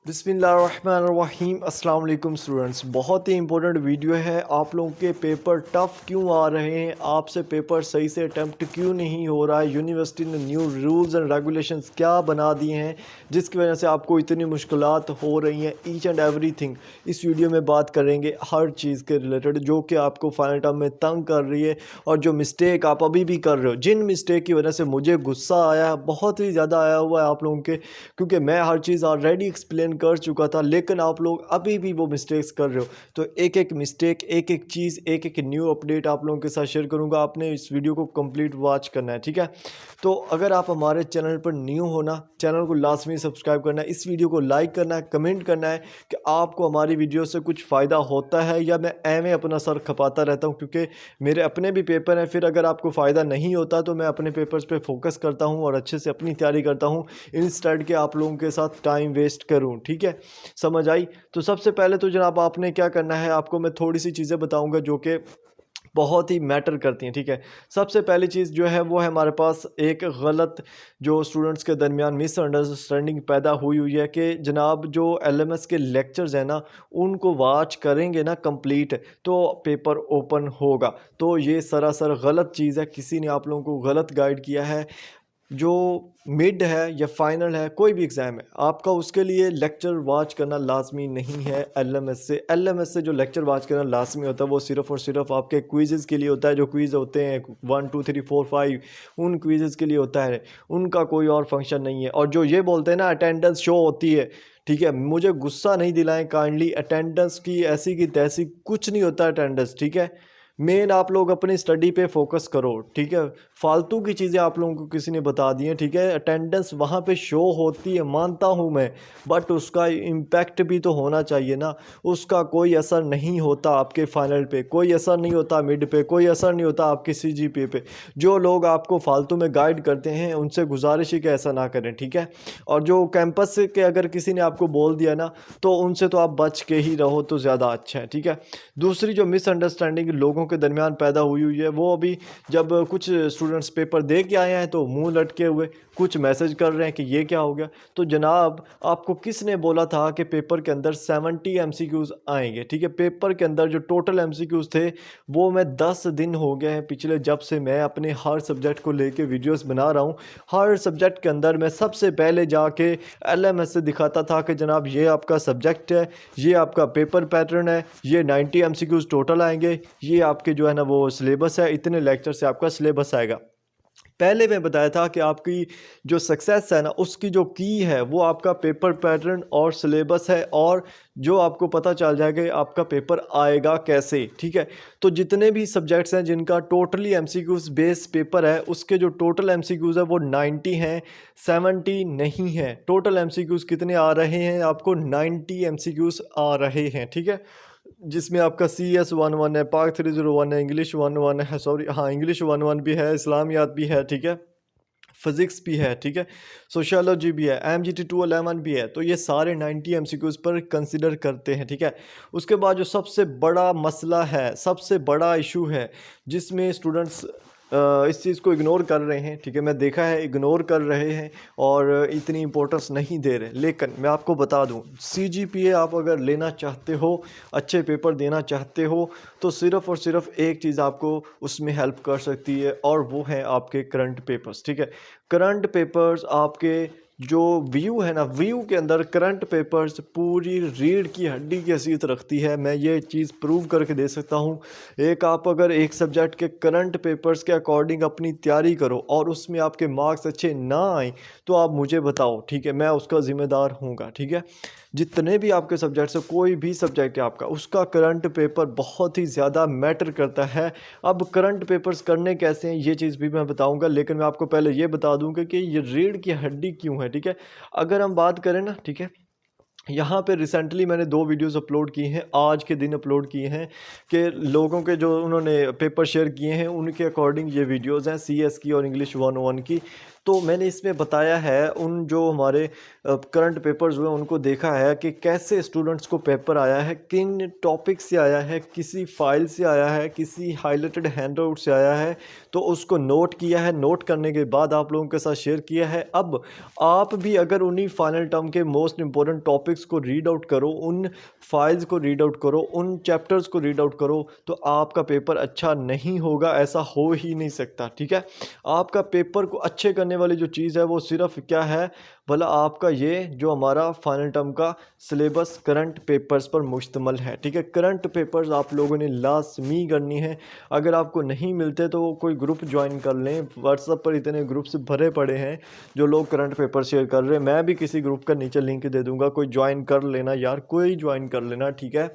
बिस्मिल्लाहिर्रहमानिर्रहीम अस्सलाम वालेकुम स्टूडेंट्स। बहुत ही इंपॉर्टेंट वीडियो है। आप लोगों के पेपर टफ़ क्यों आ रहे हैं, आपसे पेपर सही से अटैम्प्ट क्यों नहीं हो रहा है, यूनिवर्सिटी ने न्यू रूल्स एंड रेगुलेशंस क्या बना दिए हैं जिसकी वजह से आपको इतनी मुश्किलात हो रही हैं। ईच एंड एवरीथिंग इस वीडियो में बात करेंगे, हर चीज़ के रिलेटेड जो कि आपको फाइनल टर्म में तंग कर रही है और जो मिस्टेक आप अभी भी कर रहे हो, जिन मिस्टेक की वजह से मुझे गुस्सा आया है, बहुत ही ज़्यादा आया हुआ है आप लोगों के, क्योंकि मैं हर चीज़ ऑलरेडी एक्सप्लेन कर चुका था लेकिन आप लोग अभी भी वो मिस्टेक्स कर रहे हो। तो एक एक मिस्टेक, एक एक चीज़, एक एक न्यू अपडेट आप लोगों के साथ शेयर करूंगा। आपने इस वीडियो को कंप्लीट वॉच करना है, ठीक है। तो अगर आप हमारे चैनल पर न्यू हो ना, चैनल को लाजमी सब्सक्राइब करना है, इस वीडियो को लाइक करना है, कमेंट करना है कि आपको हमारी वीडियो से कुछ फ़ायदा होता है या मैं एवं अपना सर खपाता रहता हूँ, क्योंकि मेरे अपने भी पेपर हैं। फिर अगर आपको फ़ायदा नहीं होता तो मैं अपने पेपर्स पे फोकस करता हूँ और अच्छे से अपनी तैयारी करता हूँ इंस्टेड के आप लोगों के साथ टाइम वेस्ट करूँ, ठीक है। समझ आई? तो सबसे पहले तो जनाब आपने क्या करना है, आपको मैं थोड़ी सी चीज़ें बताऊंगा जो कि बहुत ही मैटर करती हैं, ठीक है। सबसे पहली चीज़ जो है वो है हमारे पास एक गलत जो स्टूडेंट्स के दरमियान मिसअंडरस्टैंडिंग पैदा हुई है कि जनाब जो एलएमएस के लेक्चर्स हैं ना, उनको वॉच करेंगे ना कंप्लीट तो पेपर ओपन होगा। तो ये सरासर गलत चीज़ है, किसी ने आप लोगों को गलत गाइड किया है। जो मिड है या फाइनल है, कोई भी एग्ज़ाम है आपका, उसके लिए लेक्चर वॉच करना लाजमी नहीं है। एलएमएस से जो लेक्चर वॉच करना लाजमी होता है वो सिर्फ़ और सिर्फ आपके क्विज़ेज़ के लिए होता है। जो क्विज़ होते हैं 1 2 3 4 5, उन क्विज़ेज़ के लिए होता है, उनका कोई और फंक्शन नहीं है। और जो ये बोलते हैं ना अटेंडेंस शो होती है, ठीक है, मुझे गुस्सा नहीं दिलाएं काइंडली। अटेंडेंस की ऐसी की तैसी कुछ नहीं होता अटेंडेंस, ठीक है। मेन आप लोग अपनी स्टडी पे फोकस करो, ठीक है। फालतू की चीज़ें आप लोगों को किसी ने बता दी हैं, ठीक है। अटेंडेंस वहाँ पे शो होती है, मानता हूँ मैं, बट उसका इम्पैक्ट भी तो होना चाहिए ना। उसका कोई असर नहीं होता आपके फाइनल पे, कोई असर नहीं होता मिड पे, कोई असर नहीं होता आपके सीजीपीए पे। जो लोग आपको फालतू में गाइड करते हैं उनसे गुजारिश है कि ऐसा ना करें, ठीक है। और जो कैंपस के अगर किसी ने आपको बोल दिया ना, तो उनसे तो आप बच के ही रहो तो ज़्यादा अच्छा है, ठीक है। दूसरी जो मिसअंडरस्टैंडिंग लोगों के दरमियान पैदा हुई है वो अभी जब कुछ स्टूडेंट्स पेपर दे के आए हैं तो मुंह लटके हुए कुछ मैसेज कर रहे हैं कि ये क्या हो गया। तो जनाब आपको किसने बोला था कि पेपर के अंदर 70 एमसीक्यूज आएंगे, ठीक है। पेपर के अंदर जो टोटल एमसीक्यूज थे वो मैं 10 दिन हो गए हैं पिछले, जब से मैं अपने हर सब्जेक्ट को लेके वीडियोस बना रहा हूँ। हर सब्जेक्ट के अंदर मैं सबसे पहले जाके एलएमएस से दिखाता था कि जनाब ये आपका सब्जेक्ट है, ये आपका पेपर पैटर्न है, ये 90 एमसीक्यूज टोटल आएंगे, ये आपके जो है ना वो सिलेबस है, इतने लेक्चर से आपका सिलेबस आएगा। पहले मैं बताया था कि आपकी जो सक्सेस है ना उसकी जो की है वो आपका पेपर पैटर्न और सिलेबस है, और जो आपको पता चल जाएगा कि आपका पेपर आएगा कैसे, ठीक है। तो जितने भी सब्जेक्ट्स हैं जिनका टोटली एमसीक्यूज बेस पेपर है, उसके जो टोटल एमसीक्यूज है वो 90 हैं, 70 नहीं है। टोटल एमसीक्यूज कितने आ रहे हैं आपको? 90 एमसीक्यूज आ रहे हैं, ठीक है। जिसमें आपका CS11 है, पाक 301 है, इंग्लिश 11 है, सॉरी हाँ इंग्लिश 11 भी है, इस्लामियात भी है, ठीक है, फिज़िक्स भी है, ठीक है, सोशियोलॉजी भी है, MGT 211 भी है। तो ये सारे 90 एमसीक्यूज़ पर कंसिडर करते हैं, ठीक है। उसके बाद जो सबसे बड़ा मसला है, सबसे बड़ा इशू है जिसमें स्टूडेंट्स इस चीज़ को इग्नोर कर रहे हैं, ठीक है, मैं देखा है इग्नोर कर रहे हैं और इतनी इम्पोर्टेंस नहीं दे रहे। लेकिन मैं आपको बता दूं, CGPA आप अगर लेना चाहते हो, अच्छे पेपर देना चाहते हो, तो सिर्फ़ और सिर्फ एक चीज़ आपको उसमें हेल्प कर सकती है और वो है आपके करंट पेपर्स, ठीक है। करंट पेपर्स आपके जो व्यू है ना, व्यू के अंदर करंट पेपर्स पूरी रीढ़ की हड्डी की हैसियत रखती है। मैं ये चीज़ प्रूव करके दे सकता हूँ। एक आप अगर एक सब्जेक्ट के करंट पेपर्स के अकॉर्डिंग अपनी तैयारी करो और उसमें आपके मार्क्स अच्छे ना आए तो आप मुझे बताओ, ठीक है, मैं उसका ज़िम्मेदार हूँगा, ठीक है। जितने भी आपके सब्जेक्ट्स है, कोई भी सब्जेक्ट है आपका, उसका करंट पेपर बहुत ही ज़्यादा मैटर करता है। अब करंट पेपर्स करने कैसे हैं ये चीज़ भी मैं बताऊंगा, लेकिन मैं आपको पहले ये बता दूंगा कि ये रीढ़ की हड्डी क्यों है, ठीक है। अगर हम बात करें ना, ठीक है, यहाँ पे रिसेंटली मैंने 2 वीडियोस अपलोड किए हैं, आज के दिन अपलोड किए हैं, कि लोगों के जो उन्होंने पेपर शेयर किए हैं उनके अकॉर्डिंग ये वीडियोस हैं, CS की और इंग्लिश 101 की। तो मैंने इसमें बताया है उन जो हमारे करंट पेपर्स हुए उनको देखा है कि कैसे स्टूडेंट्स को पेपर आया है, किन टॉपिक से आया है, किसी फाइल से आया है, किसी हाईलाइटेड हैंडआउट से आया है, तो उसको नोट किया है। नोट करने के बाद आप लोगों के साथ शेयर किया है। अब आप भी अगर उन्हीं फाइनल टर्म के मोस्ट इंपॉर्टेंट टॉपिक्स को रीड आउट करो, उन फाइल्स को रीड आउट करो, उन चैप्टर्स को रीड आउट करो, तो आपका पेपर अच्छा नहीं होगा, ऐसा हो ही नहीं सकता। ठीक है, आपका पेपर को अच्छे करने वाली जो चीज़ है वो सिर्फ क्या है, भला आपका ये जो हमारा फाइनल टर्म का सिलेबस करंट पेपर्स पर मुश्तमल है। ठीक है, करंट पेपर्स आप लोगों ने लाजमी करनी है। अगर आपको नहीं मिलते तो कोई ग्रुप ज्वाइन कर लें, व्हाट्सएप पर इतने ग्रुप्स भरे पड़े हैं जो लोग करंट पेपर शेयर कर रहे हैं। मैं भी किसी ग्रुप का नीचे लिंक दे दूंगा, कोई ज्वाइन कर लेना यार, कोई ज्वाइन कर लेना। ठीक है,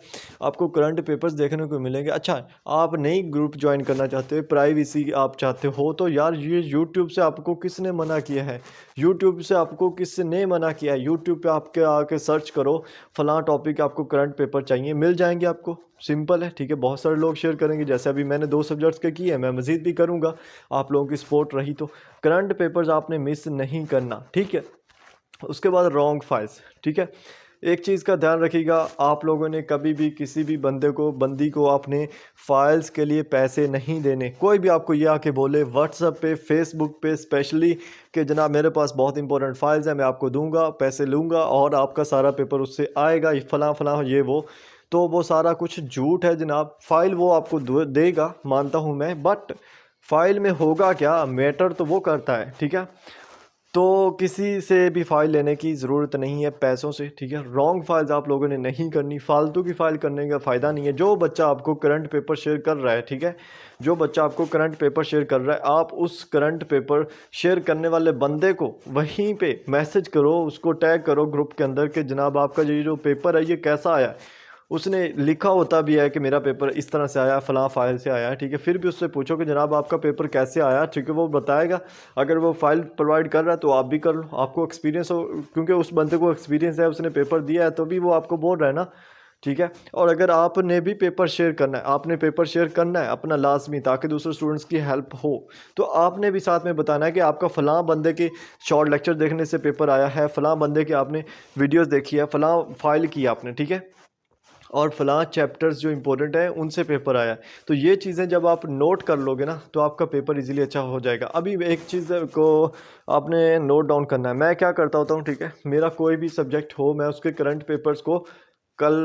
आपको करंट पेपर्स देखने को मिलेंगे। अच्छा, आप नई ग्रुप ज्वाइन करना चाहते हो, प्राइवेसी आप चाहते हो, तो यार ये यूट्यूब से आपको किसने मना किया है? यूट्यूब से आपको किसने मना किया है? यूट्यूब पे आपके आके सर्च करो फलां टॉपिक आपको करंट पेपर चाहिए, मिल जाएंगे आपको। सिंपल है। ठीक है, बहुत सारे लोग शेयर करेंगे, जैसे अभी मैंने 2 सब्जेक्ट्स के किए हैं, मैं मज़ीद भी करूँगा। आप लोगों की सपोर्ट रही तो करंट पेपर्स आपने मिस नहीं करना। ठीक है, उसके बाद रॉन्ग फाइल्स। ठीक है, एक चीज़ का ध्यान रखिएगा, आप लोगों ने कभी भी किसी भी बंदी को अपने फाइल्स के लिए पैसे नहीं देने। कोई भी आपको ये आके बोले व्हाट्सएप पे, फेसबुक पे स्पेशली कि जनाब मेरे पास बहुत इंपॉर्टेंट फाइल्स हैं, मैं आपको दूंगा, पैसे लूँगा और आपका सारा पेपर उससे आएगा, फलां फलां ये वो, तो वो सारा कुछ झूठ है जनाब। फ़ाइल वो आपको देगा, मानता हूँ मैं, बट फ़ाइल में होगा क्या, मैटर तो वो करता है। ठीक है, तो किसी से भी फ़ाइल लेने की ज़रूरत नहीं है पैसों से। ठीक है, रॉन्ग फाइल्स आप लोगों ने नहीं करनी, फालतू की फ़ाइल करने का फ़ायदा नहीं है। जो बच्चा आपको करंट पेपर शेयर कर रहा है, ठीक है, जो बच्चा आपको करंट पेपर शेयर कर रहा है, आप उस करंट पेपर शेयर करने वाले बंदे को वहीं पे मैसेज करो, उसको टैग करो ग्रुप के अंदर कि जनाब आपका ये जो पेपर है ये कैसा आया है। उसने लिखा होता भी है कि मेरा पेपर इस तरह से आया, फलां फाइल से आया है। ठीक है, फिर भी उससे पूछो कि जनाब आपका पेपर कैसे आया। ठीक है, वो बताएगा। अगर वो फाइल प्रोवाइड कर रहा है तो आप भी कर लो, आपको एक्सपीरियंस हो, क्योंकि उस बंदे को एक्सपीरियंस है, उसने पेपर दिया है, तो भी वो आपको बोल रहा है ना। ठीक है, और अगर आपने भी पेपर शेयर करना है, आपने पेपर शेयर करना है अपना लाजमी, ताकि दूसरे स्टूडेंट्स की हेल्प हो, तो आपने भी साथ में बताना है कि आपका फ़लाँ बंदे के शॉर्ट लेक्चर देखने से पेपर आया है, फ़लाँ बंदे के आपने वीडियोज़ देखी है, फ़लाँ फाइल की आपने। ठीक है, और फलां चैप्टर्स जो इंपॉर्टेंट है उनसे पेपर आया है। तो ये चीज़ें जब आप नोट कर लोगे ना, तो आपका पेपर इजीली अच्छा हो जाएगा। अभी एक चीज़ को आपने नोट डाउन करना है। मैं क्या करता होता हूँ, ठीक है, मेरा कोई भी सब्जेक्ट हो, मैं उसके करंट पेपर्स को कल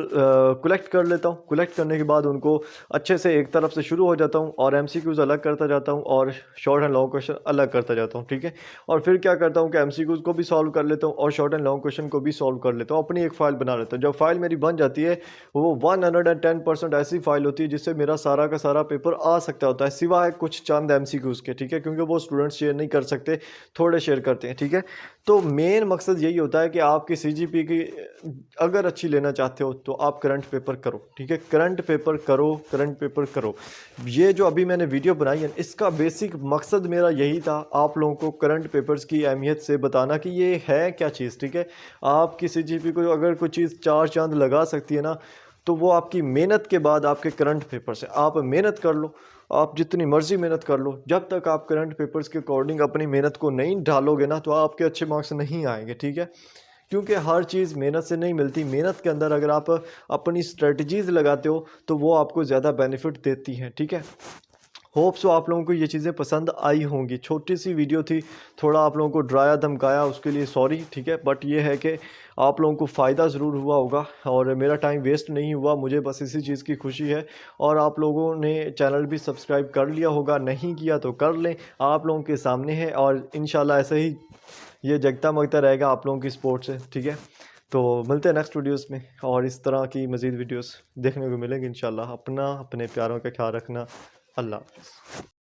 कलेक्ट कर लेता हूँ। कलेक्ट करने के बाद उनको अच्छे से एक तरफ से शुरू हो जाता हूँ और एमसीक्यूज़ अलग करता जाता हूँ और शॉर्ट एंड लॉन्ग क्वेश्चन अलग करता जाता हूँ। ठीक है, और फिर क्या करता हूँ कि एमसीक्यूज़ को भी सॉल्व कर लेता हूँ और शॉर्ट एंड लॉन्ग क्वेश्चन को भी सॉल्व कर लेता हूँ। अपनी एक फ़ाइल बना लेता हूँ। जब फाइल मेरी बन जाती है, वो 110% ऐसी फाइल होती है जिससे मेरा सारा का सारा पेपर आ सकता होता है, सिवाय कुछ चंद एमसीक्यूज़ के। ठीक है, क्योंकि वो स्टूडेंट्स शेयर नहीं कर सकते, थोड़े शेयर करते हैं। ठीक है, तो मेन मकसद यही होता है कि आपकी सीजीपी की अगर अच्छी लेना चाहते हो तो आप करंट पेपर करो। ठीक है, करंट पेपर करो, करंट पेपर करो। ये जो अभी मैंने वीडियो बनाई है, इसका बेसिक मकसद मेरा यही था, आप लोगों को करंट पेपर्स की अहमियत से बताना कि ये है क्या चीज़। ठीक है, आपकी सीजीपी को अगर कोई चीज़ 4 चांद लगा सकती है ना, तो वो आपकी मेहनत के बाद आपके करंट पेपर से। आप मेहनत कर लो, आप जितनी मर्ज़ी मेहनत कर लो, जब तक आप करंट पेपर्स के अकॉर्डिंग अपनी मेहनत को नहीं डालोगे ना, तो आपके अच्छे मार्क्स नहीं आएंगे। ठीक है, क्योंकि हर चीज़ मेहनत से नहीं मिलती। मेहनत के अंदर अगर आप अपनी स्ट्रेटजीज़ लगाते हो तो वो आपको ज़्यादा बेनिफिट देती हैं। ठीक है, होप सो आप लोगों को ये चीज़ें पसंद आई होंगी। छोटी सी वीडियो थी, थोड़ा आप लोगों को डराया धमकाया, उसके लिए सॉरी। ठीक है, बट ये है कि आप लोगों को फ़ायदा ज़रूर हुआ होगा और मेरा टाइम वेस्ट नहीं हुआ, मुझे बस इसी चीज़ की खुशी है। और आप लोगों ने चैनल भी सब्सक्राइब कर लिया होगा, नहीं किया तो कर लें, आप लोगों के सामने है। और इंशाल्लाह ऐसे ही ये जगता मगता रहेगा आप लोगों की सपोर्ट से। ठीक है, तो मिलते हैं नेक्स्ट वीडियोस में और इस तरह की मज़ीद वीडियोस देखने को मिलेंगे इंशाल्लाह। अपना अपने प्यारों का ख्याल रखना। अल्लाह हाफ़िज़।